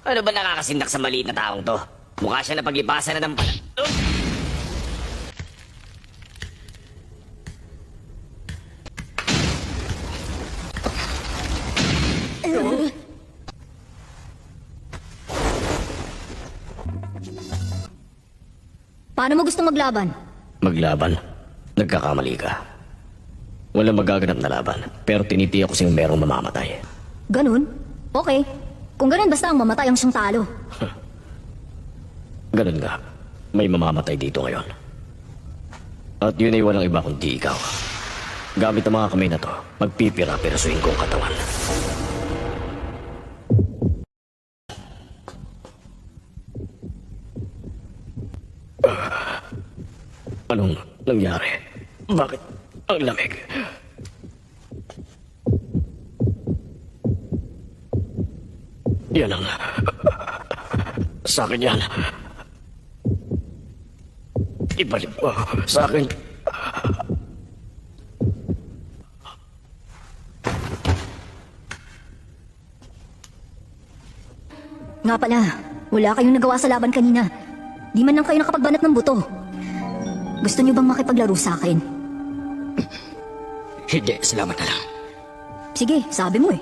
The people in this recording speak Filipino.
Ano ba nakakasindak sa maliit na taong to? Mukha siya na paglipasan na ng pala. Paano mo gustong maglaban? Maglaban? Nagkakamali ka. Walang magaganap na laban, pero tinitiyak ko siyang merong mamamatay. Ganun? Okay. Kung ganun, basta ang mamatay ang siyang talo. Ganun nga, may mamamatay dito ngayon. At yun ay walang iba kundi ikaw. Gamit ang mga kamay na to, magpipira-pirasuin ko ang katawan. Anong nangyari? Bakit ang lamig? Yan ang... Sa akin yan. Ibalik mo sa akin. Nga pala, wala kayong nagawa sa laban kanina. Di man lang kayo nakapagbanat ng buto. Gusto niyo bang makipaglaro sa akin? Hindi, salamat na lang. Sige, sabi mo eh.